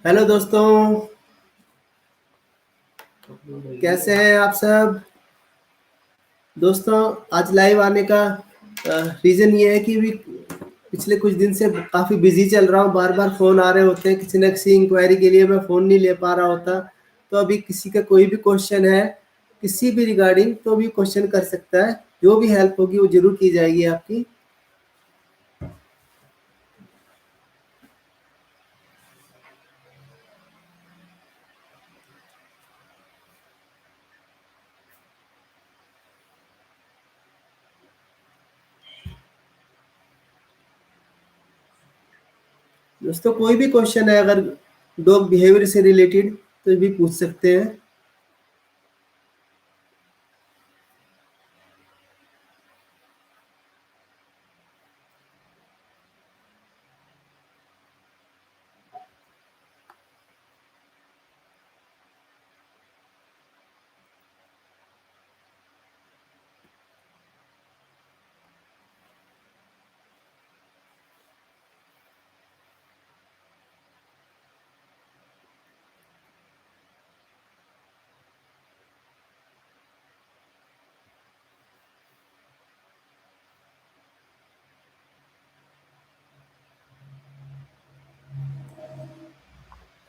Hello दोस्तों, कैसे हैं आप सब। दोस्तों, आज लाइव आने का रीज़न ये है कि भी पिछले कुछ दिन से काफ़ी बिजी चल रहा हूँ। बार बार फ़ोन आ रहे होते हैं, किसी न किसी इंक्वायरी के लिए मैं फ़ोन नहीं ले पा रहा होता। तो अभी किसी का कोई भी क्वेश्चन है किसी भी रिगार्डिंग, तो भी क्वेश्चन कर सकता है। जो भी हेल्प होगी वो ज़रूर की जाएगी आपकी। दोस्तों, कोई भी क्वेश्चन है अगर डॉग बिहेवियर से रिलेटेड, तो भी पूछ सकते हैं।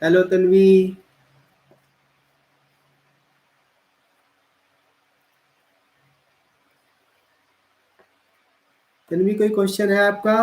हेलो तन्वी। तन्वी, कोई क्वेश्चन है आपका?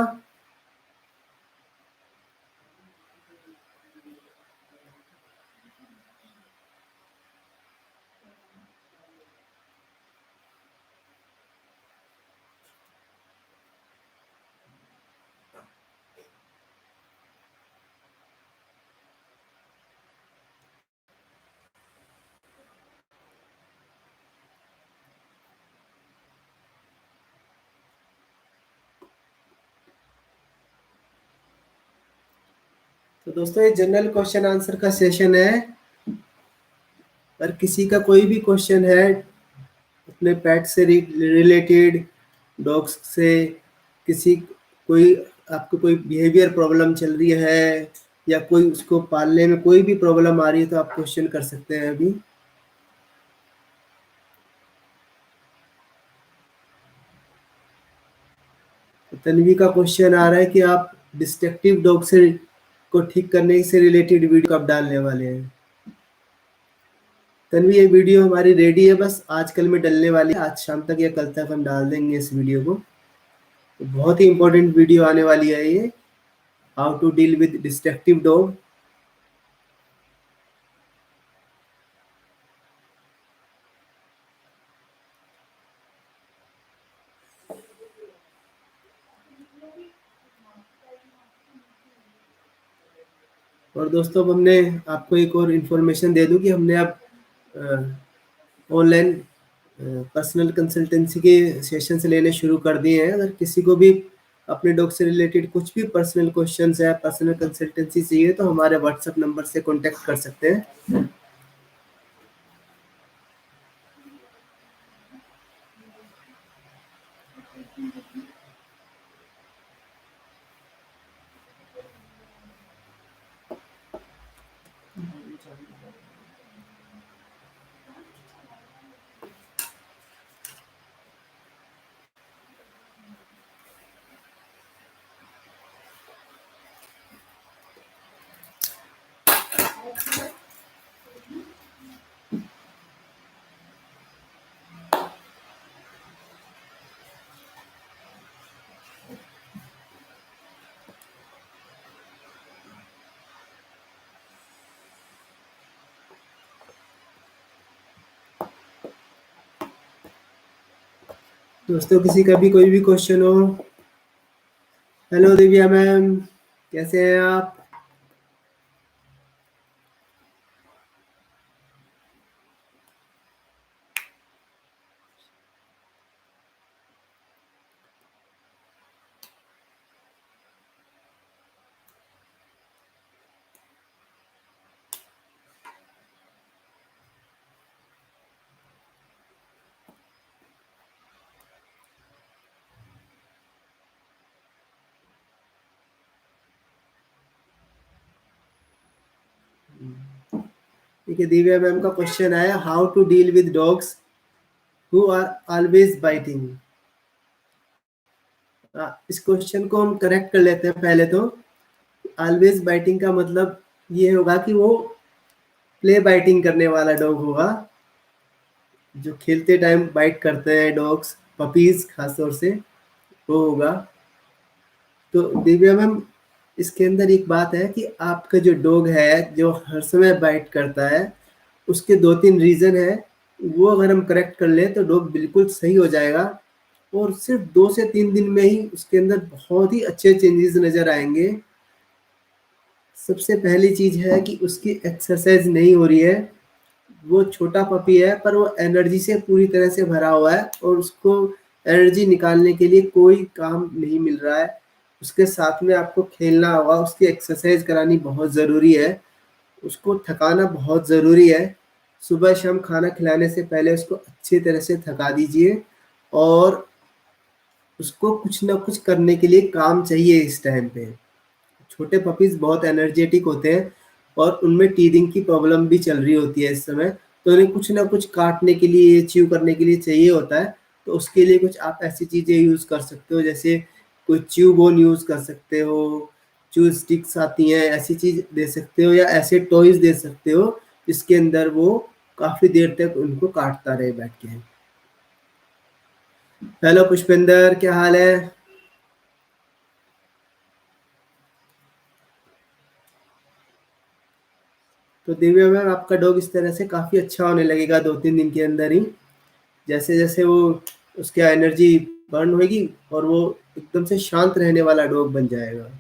तो दोस्तों, ये जनरल क्वेश्चन आंसर का सेशन है। अगर किसी का कोई भी क्वेश्चन है अपने पेट से रिलेटेड, डॉग्स से, किसी कोई आपको कोई बिहेवियर प्रॉब्लम चल रही है या कोई उसको पालने में कोई भी प्रॉब्लम आ रही है, तो आप क्वेश्चन कर सकते हैं अभी। तो तन्वी का क्वेश्चन आ रहा है कि आप डिस्ट्रक्टिव डॉग से को ठीक करने से रिलेटेड वीडियो कब डालने वाले हैं। तन्वी, ये वीडियो हमारी रेडी है, बस आज कल में डलने वाली है। आज शाम तक या कल तक हम डाल देंगे इस वीडियो को। तो बहुत ही इंपॉर्टेंट वीडियो आने वाली है ये, how to deal with destructive dog. और दोस्तों, अब हमने आपको एक और इन्फॉर्मेशन दे दूं कि हमने अब ऑनलाइन पर्सनल कंसल्टेंसी के सेशंस लेने शुरू कर दिए हैं। अगर किसी को भी अपने डॉग से रिलेटेड कुछ भी पर्सनल क्वेश्चंस है, पर्सनल कंसल्टेंसी चाहिए, तो हमारे व्हाट्सएप नंबर से कॉन्टेक्ट कर सकते हैं। दोस्तों, किसी का भी कोई भी क्वेश्चन हो। हेलो दिव्या मैम, कैसे हैं आप? ठीक है, दिव्या मैम का क्वेश्चन आया, how to deal with dogs who are always biting. इस क्वेश्चन को हम करेक्ट कर लेते हैं। पहले तो ऑलवेज बाइटिंग का मतलब ये होगा कि वो प्ले बाइटिंग करने वाला डॉग होगा, जो खेलते टाइम बाइट करते हैं डॉग्स, पपीज खासतौर से, वो होगा। तो दिव्या मैम, इसके अंदर एक बात है कि आपका जो डॉग है जो हर समय बाइट करता है, उसके 2-3 रीज़न है। वो अगर हम करेक्ट कर लें तो डॉग बिल्कुल सही हो जाएगा, और सिर्फ 2 से 3 दिन में ही उसके अंदर बहुत ही अच्छे चेंजेस नज़र आएंगे। सबसे पहली चीज़ है कि उसकी एक्सरसाइज नहीं हो रही है। वो छोटा पपी है पर वो एनर्जी से पूरी तरह से भरा हुआ है, और उसको एनर्जी निकालने के लिए कोई काम नहीं मिल रहा है। उसके साथ में आपको खेलना होगा, उसकी एक्सरसाइज करानी बहुत ज़रूरी है, उसको थकाना बहुत ज़रूरी है। सुबह शाम खाना खिलाने से पहले उसको अच्छी तरह से थका दीजिए, और उसको कुछ ना कुछ करने के लिए काम चाहिए इस टाइम पे। छोटे पपीज़ बहुत एनर्जेटिक होते हैं, और उनमें टीथिंग की प्रॉब्लम भी चल रही होती है इस समय, तो उन्हें कुछ ना कुछ काटने के लिए, च्यू करने के लिए चाहिए होता है। तो उसके लिए कुछ आप ऐसी चीज़ें यूज़ कर सकते हो, जैसे कोई च्यू बोन यूज़ कर सकते हो, च्यू स्टिक्स आती हैं, ऐसी चीज़ दे सकते हो, या ऐसे टॉयज़ दे सकते हो जिसके अंदर वो काफ़ी देर तक उनको काटता रहे बैठ के। हेलो पुष्पेंद्र, क्या हाल है? तो दिव्या मैम, आपका डॉग इस तरह से काफ़ी अच्छा होने लगेगा 2-3 दिन के अंदर ही। जैसे-जैसे वो उसकी एनर्जी बर्न होएगी, और वो एकदम से शांत रहने वाला डॉग बन जाएगा।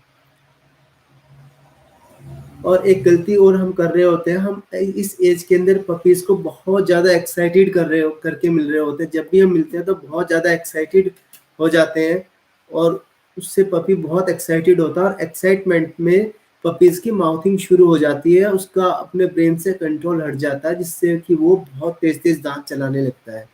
और एक गलती और हम कर रहे होते हैं, हम इस एज के अंदर पपीज़ को बहुत ज़्यादा एक्साइटेड करके मिल रहे होते हैं। जब भी हम मिलते हैं तो बहुत ज़्यादा एक्साइटेड हो जाते हैं, और उससे पपी बहुत एक्साइटेड होता है, और एक्साइटमेंट में पपीज़ की माउथिंग शुरू हो जाती है, उसका अपने ब्रेन से कंट्रोल हट जाता है, जिससे कि वो बहुत तेज़-तेज़ दाँत चलाने लगता है।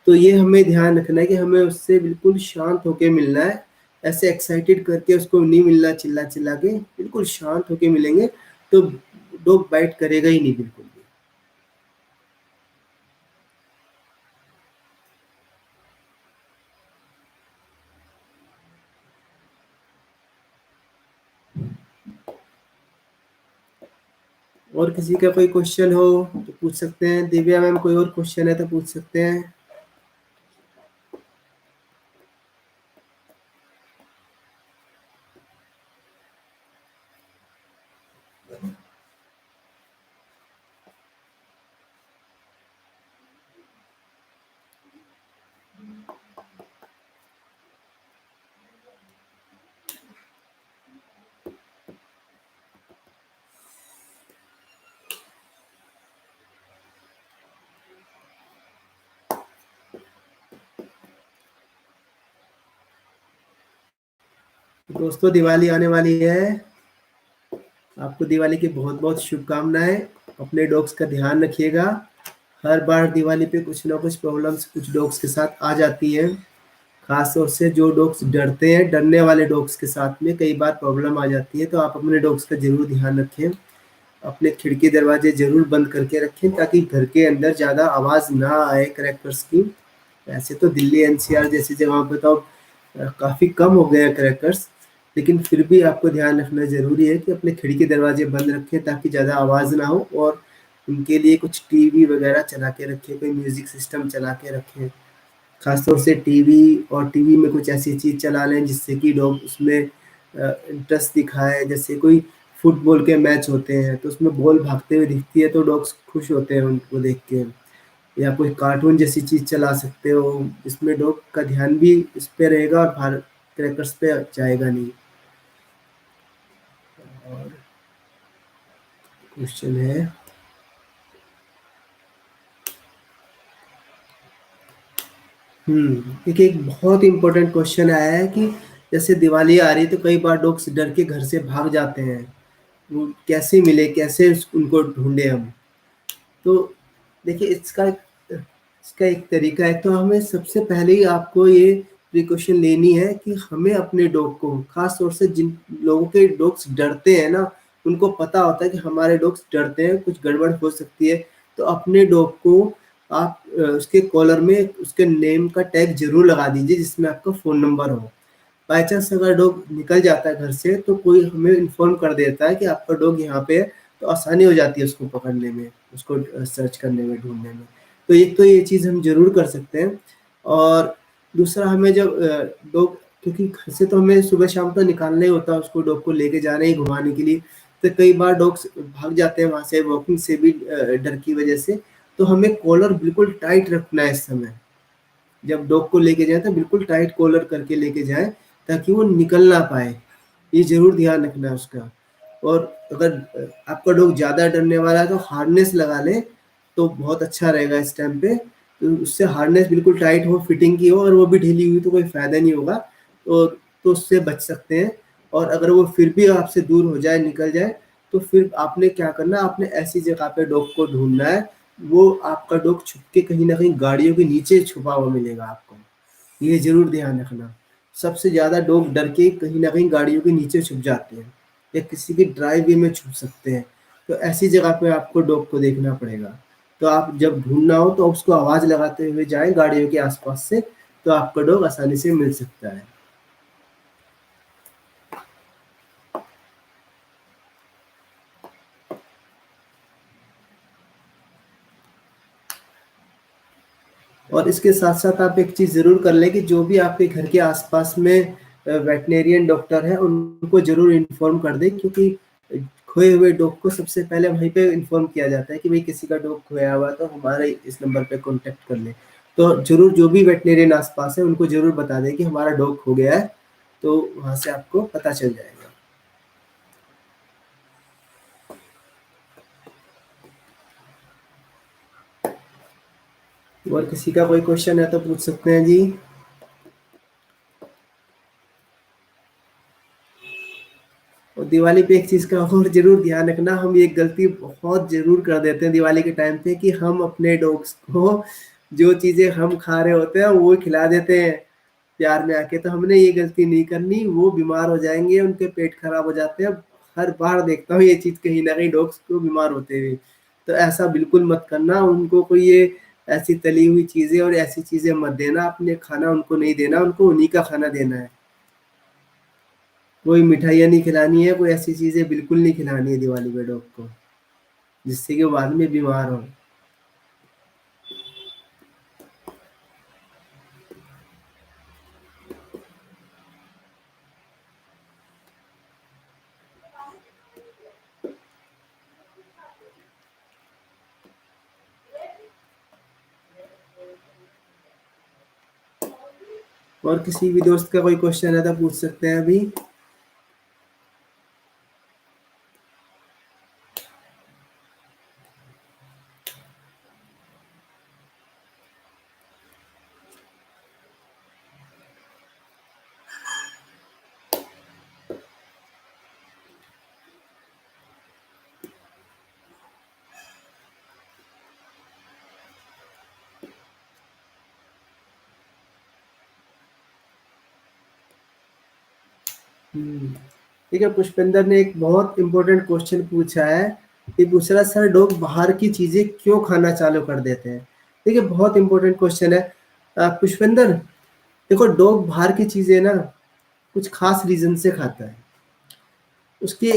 तो ये हमें ध्यान रखना है कि हमें उससे बिल्कुल शांत होके मिलना है। ऐसे एक्साइटेड करके उसको नहीं मिलना चिल्ला-चिल्ला के, बिल्कुल शांत होके मिलेंगे तो डॉग बाइट करेगा ही नहीं बिल्कुल भी। और किसी का कोई क्वेश्चन हो तो पूछ सकते हैं। दिव्या मैम, कोई और क्वेश्चन है तो पूछ सकते हैं। दोस्तों, दिवाली आने वाली है, आपको दिवाली की बहुत-बहुत शुभकामनाएँ। अपने डॉग्स का ध्यान रखिएगा। हर बार दिवाली पे कुछ ना कुछ प्रॉब्लम्स कुछ डॉग्स के साथ आ जाती हैं। ख़ास तौर से जो डॉग्स डरते हैं, डरने वाले डॉग्स के साथ में कई बार प्रॉब्लम आ जाती है, तो आप अपने डॉग्स का ज़रूर ध्यान रखें। अपने खिड़की दरवाजे ज़रूर बंद करके रखें, ताकि घर के अंदर ज़्यादा आवाज़ ना आए क्रैकर्स की। वैसे तो दिल्ली एनसीआर जैसी जगहों पे तो काफ़ी कम हो गए हैं क्रैकर्स, लेकिन फिर भी आपको ध्यान रखना ज़रूरी है कि अपने खिड़की दरवाजे बंद रखें, ताकि ज़्यादा आवाज़ ना हो, और उनके लिए कुछ टीवी वगैरह चला के रखें, कोई म्यूज़िक सिस्टम चला के रखें। ख़ास तौर से टीवी, और टीवी में कुछ ऐसी चीज़ चला लें जिससे कि डॉग उसमें इंटरेस्ट दिखाए। जैसे कोई फुटबॉल के मैच होते हैं तो उसमें बॉल भागते हुए दिखती है, तो डॉग्स खुश होते हैं उनको देख के। या कोई कार्टून जैसी चीज़ चला सकते हो, जिसमें डॉग का ध्यान भी इस पे रहेगा, और बाहर क्रैकर्स पे जाएगा नहीं। और क्वेश्चन है, देखिए एक बहुत इम्पोर्टेंट क्वेश्चन आया है कि जैसे दिवाली आ रही है तो कई बार डॉग्स डर के घर से भाग जाते हैं। वो कैसे मिले, कैसे उनको ढूँढे हम? तो देखिए इसका एक तरीका है। तो हमें सबसे पहले ही आपको ये प्रिकॉशन लेनी है कि हमें अपने डॉग को, ख़ास तौर से जिन लोगों के डॉग्स डरते हैं ना, उनको पता होता है कि हमारे डॉग्स डरते हैं, कुछ गड़बड़ हो सकती है, तो अपने डॉग को आप उसके कॉलर में उसके नेम का टैग ज़रूर लगा दीजिए जिसमें आपका फ़ोन नंबर हो। बाय चांस अगर डॉग निकल जाता है घर से तो कोई हमें इन्फॉर्म कर देता है कि आपका डॉग यहाँ पे है, तो आसानी हो जाती है उसको पकड़ने में, उसको सर्च करने में, ढूँढने में। तो एक तो ये चीज़ हम ज़रूर कर सकते हैं और दूसरा हमें जब डॉग क्योंकि घर से तो हमें सुबह-शाम तो निकालना ही होता है उसको, डॉग को लेके जाना ही घुमाने के लिए, तो कई बार डॉग्स भाग जाते हैं वहाँ से वॉकिंग से भी डर की वजह से, तो हमें कॉलर बिल्कुल टाइट रखना है इस समय। जब डॉग को लेके जाएँ तो बिल्कुल टाइट कॉलर करके लेके जाएँ, ताकि वो निकल ना पाए। ये ज़रूर ध्यान रखना है उसका। और अगर आपका डॉग ज़्यादा डरने वाला है तो हार्नेस लगा लें, तो बहुत अच्छा रहेगा इस टाइम पे। तो उससे हार्नेस बिल्कुल टाइट हो, फिटिंग की हो और वो भी ढीली हुई तो कोई फ़ायदा नहीं होगा। तो उससे बच सकते हैं और अगर वो फिर भी आपसे दूर हो जाए, निकल जाए, तो फिर आपने क्या करना है, आपने ऐसी जगह पे डॉग को ढूँढना है, वो आपका डॉग छुप के कहीं न कहीं गाड़ियों के नीचे छुपा हुआ मिलेगा आपको। ये ज़रूर ध्यान रखना। सबसे ज़्यादा डॉग डर के कहीं न कहीं गाड़ियों के नीचे छुप जाते हैं या किसी के ड्राइव वे में छुप सकते हैं। तो ऐसी जगह पे आपको डॉग को देखना पड़ेगा। तो आप जब ढूँढना हो तो उसको आवाज़ लगाते हुए जाएँ गाड़ियों के आस-पास से, तो आपका डॉग आसानी से मिल सकता है। और इसके साथ-साथ आप एक चीज़ ज़रूर कर लें कि जो भी आपके घर के आस-पास में वेटनेरियन डॉक्टर हैं, उनको ज़रूर इन्फॉर्म कर दें क्योंकि खोए हुए डॉग को सबसे पहले वहीं पे इन्फॉर्म किया जाता है कि भई किसी का डॉग खोया हुआ है तो हमारे इस नंबर पे कॉन्टैक्ट कर लें। तो ज़रूर जो भी वेटनेरियन आस-पास है उनको ज़रूर बता दें कि हमारा डॉग खो गया है, तो वहाँ से आपको पता चल जाएगा। और किसी का कोई क्वेश्चन है तो पूछ सकते हैं जी। और दिवाली पे एक चीज़ का और ज़रूर ध्यान रखना, हम ये गलती बहुत ज़रूर कर देते हैं दिवाली के टाइम पे कि हम अपने डॉग्स को जो चीज़ें हम खा रहे होते हैं, वो खिला देते हैं प्यार में आके। तो हमने ये गलती नहीं करनी, वो बीमार हो जाएँगे, उनके पेट खराब हो जाते हैं। हर बार देखता हूँ ये चीज़ कहीं न कहीं डॉग्स को बीमार होते हुए। तो ऐसा बिल्कुल मत करना, उनको कोई ये ऐसी तली हुई चीज़ें और ऐसी चीज़ें मत देना, अपने खाना उनको नहीं देना, उनको उन्हीं का खाना देना है। कोई मिठाइयाँ नहीं खिलानी है, कोई ऐसी चीज़ें बिल्कुल नहीं खिलानी है दिवाली पे डॉग को, जिससे कि वो बाद में बीमार हो। और किसी भी दोस्त का कोई क्वेश्चन है तो पूछ सकते हैं अभी। हुँ। ठीक है, पुष्पेंद्र ने एक बहुत इम्पोर्टेंट क्वेश्चन पूछा है। ये पूछ रहा है सर डॉग बाहर की चीज़ें क्यों खाना चालू कर देते हैं? देखिए बहुत इम्पोर्टेंट क्वेश्चन है। पुष्पेंद्र देखो डॉग बाहर की चीज़ें ना कुछ ख़ास रीज़न से खाता है। उसकी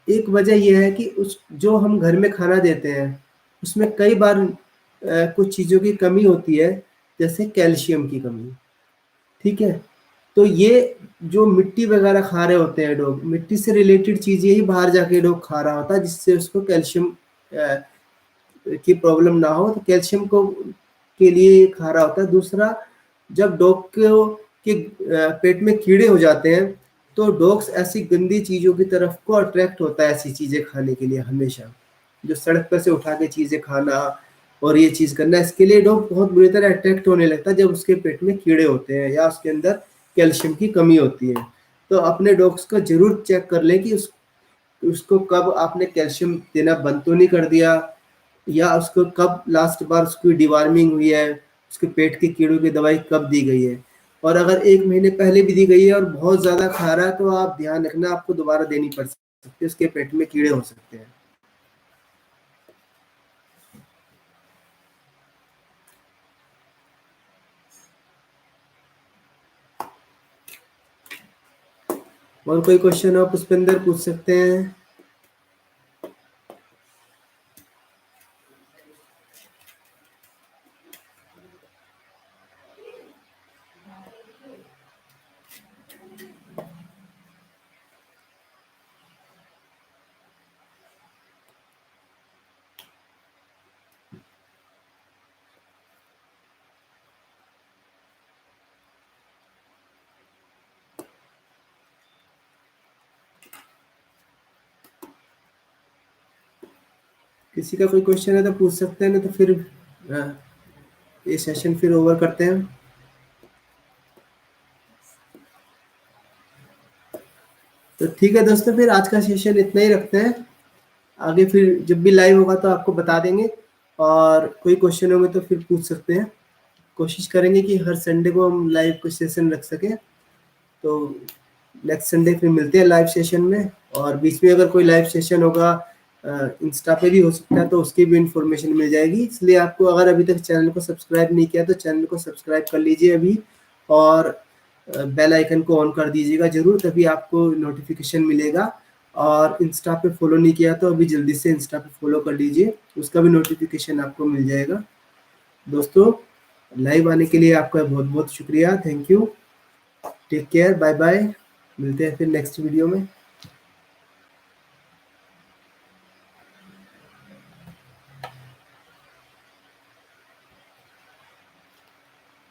एक वजह ये है कि उस जो हम घर में खाना देते हैं, उसमें कई बार कुछ चीज़ों की कमी होती है, जैसे कैल्शियम की कमी, ठीक है? तो ये जो मिट्टी वगैरह खा रहे होते हैं डॉग, मिट्टी से रिलेटेड चीज़ें ही बाहर जाके डॉग खा रहा होता है, जिससे उसको कैल्शियम की प्रॉब्लम ना हो, तो कैल्शियम को के लिए ये खा रहा होता है। दूसरा, जब डॉग को के पेट में कीड़े हो जाते हैं, तो डॉग्स ऐसी गंदी चीज़ों की तरफ को अट्रैक्ट होता है ऐसी चीज़ें खाने के लिए हमेशा। जो सड़क पे से उठा के चीज़ें खाना और ये चीज़ करना, इसके लिए डॉग बहुत बुरी तरह अट्रैक्ट होने लगता है जब उसके पेट में कीड़े होते हैं या उसके अंदर कैल्शियम की कमी होती है। तो अपने डॉग्स को ज़रूर चेक कर लें कि उसको कब आपने कैल्शियम देना बंद तो नहीं कर दिया या उसको कब लास्ट बार उसकी डिवॉर्मिंग हुई है, उसके पेट के कीड़ों की दवाई कब दी गई है। और अगर 1 महीने पहले भी दी गई है और बहुत ज़्यादा खा रहा है तो आप ध्यान रखना आपको दोबारा देनी पड़ सकती है, उसके पेट में कीड़े हो सकते हैं। और कोई क्वेश्चन हो पुष्पेंद्र पूछ सकते हैं। किसी का कोई क्वेश्चन है तो पूछ सकते हैं, नहीं तो फिर ये सेशन फिर ओवर करते हैं। तो ठीक है दोस्तों, फिर आज का सेशन इतना ही रखते हैं। आगे फिर जब भी लाइव होगा तो आपको बता देंगे, और कोई क्वेश्चन होंगे तो फिर पूछ सकते हैं। कोशिश करेंगे कि हर संडे को हम लाइव कुछ सेशन रख सकें। तो नेक्स्ट संडे फिर मिलते हैं लाइव सेशन में, और बीच में अगर कोई लाइव सेशन होगा इंस्टा पे भी हो सकता है, तो उसकी भी इंफॉर्मेशन मिल जाएगी। इसलिए आपको अगर अभी तक चैनल को सब्सक्राइब नहीं किया तो चैनल को सब्सक्राइब कर लीजिए अभी, और बेल आइकन को ऑन कर दीजिएगा जरूर, तभी आपको नोटिफिकेशन मिलेगा। और इंस्टा पे फॉलो नहीं किया तो अभी जल्दी से इंस्टा पे फॉलो कर लीजिए, उसका भी नोटिफिकेशन आपको मिल जाएगा। दोस्तों, लाइव आने के लिए आपका बहुत बहुत शुक्रिया, thank you, take care, bye bye, मिलते हैं फिर नेक्स्ट वीडियो में।